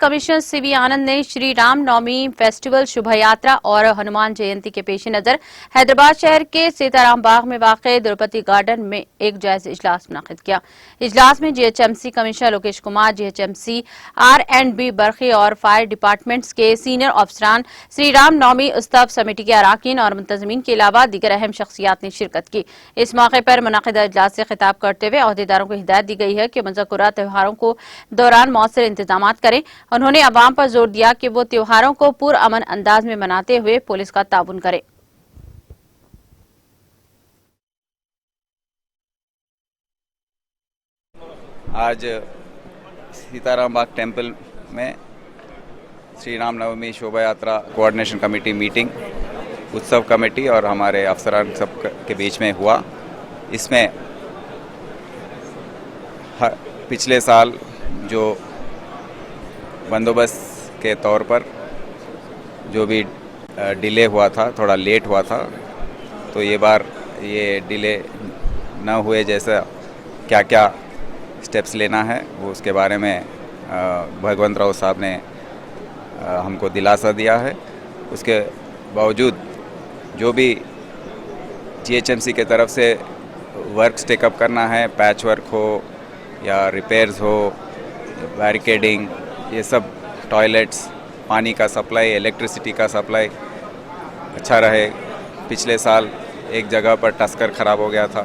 Commissioner CV आनंद ने Shri Ram Navami festival शुभ यात्रा और हनुमान जयंती के पेश नजर हैदराबाद शहर के सीताराम बाग में वाक़ द्रौपदी गार्डन में एक जायजा इजलास मुनक़िद किया। इजलास में GHMC commissioner Lokesh Kumar, GHMC R&B बरखी और फायर डिपार्टमेंट्स के सीनियर अफसरान, श्री राम नवमी उत्सव समिति के अराकीन और मुंतज़मीन के अलावा दीगर अहम शख्सियात ने शिरकत की। इस मौके पर मुनक़िदा इजलास से खिताब करते हुए अहदेदारों को हिदायत दी गई है कि मुज़क्कुरा त्योहारों को दौरान मौसर इंतजाम करें। उन्होंने अवाम पर जोर दिया कि वो त्योहारों को पुरअमन अंदाज में मनाते हुए पुलिस का ताउन करें। आज सीताराम बाग टेम्पल में श्री राम नवमी शोभा यात्रा कोऑर्डिनेशन कमेटी मीटिंग उत्सव कमेटी और हमारे अफसरान सब के बीच में हुआ। इसमें पिछले साल जो बंदोबस्त के तौर पर जो भी डिले हुआ था, थोड़ा लेट हुआ था, तो ये बार ये डिले न हुए जैसा क्या क्या स्टेप्स लेना है वो उसके बारे में भगवंत राव साहब ने हमको दिलासा दिया है। उसके बावजूद जो भी जीएचएमसी के तरफ से वर्क टेकअप करना है, पैच वर्क हो या रिपेयर्स हो, बैरिकेडिंग, ये सब, टॉयलेट्स, पानी का सप्लाई, इलेक्ट्रिसिटी का सप्लाई अच्छा रहे। पिछले साल एक जगह पर टस्कर ख़राब हो गया था,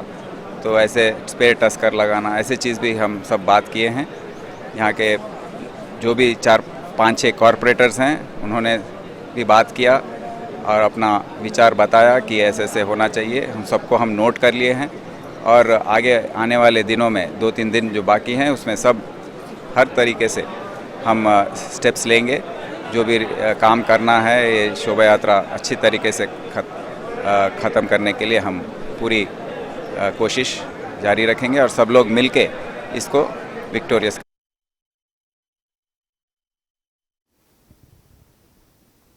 तो ऐसे स्पेयर टस्कर लगाना, ऐसे चीज़ भी हम सब बात किए हैं। यहाँ के जो भी 4-5-6 कॉरपोरेटर्स हैं उन्होंने भी बात किया और अपना विचार बताया कि ऐसे ऐसे होना चाहिए। हम सबको हम नोट कर लिए हैं और आगे आने वाले दिनों में 2-3 दिन जो बाकी हैं उसमें सब हर तरीके से हम स्टेप्स लेंगे। जो भी काम करना है ये शोभा यात्रा अच्छी तरीके से ख़त्म करने के लिए हम पूरी कोशिश जारी रखेंगे और सब लोग मिलके इसको विक्टोरियस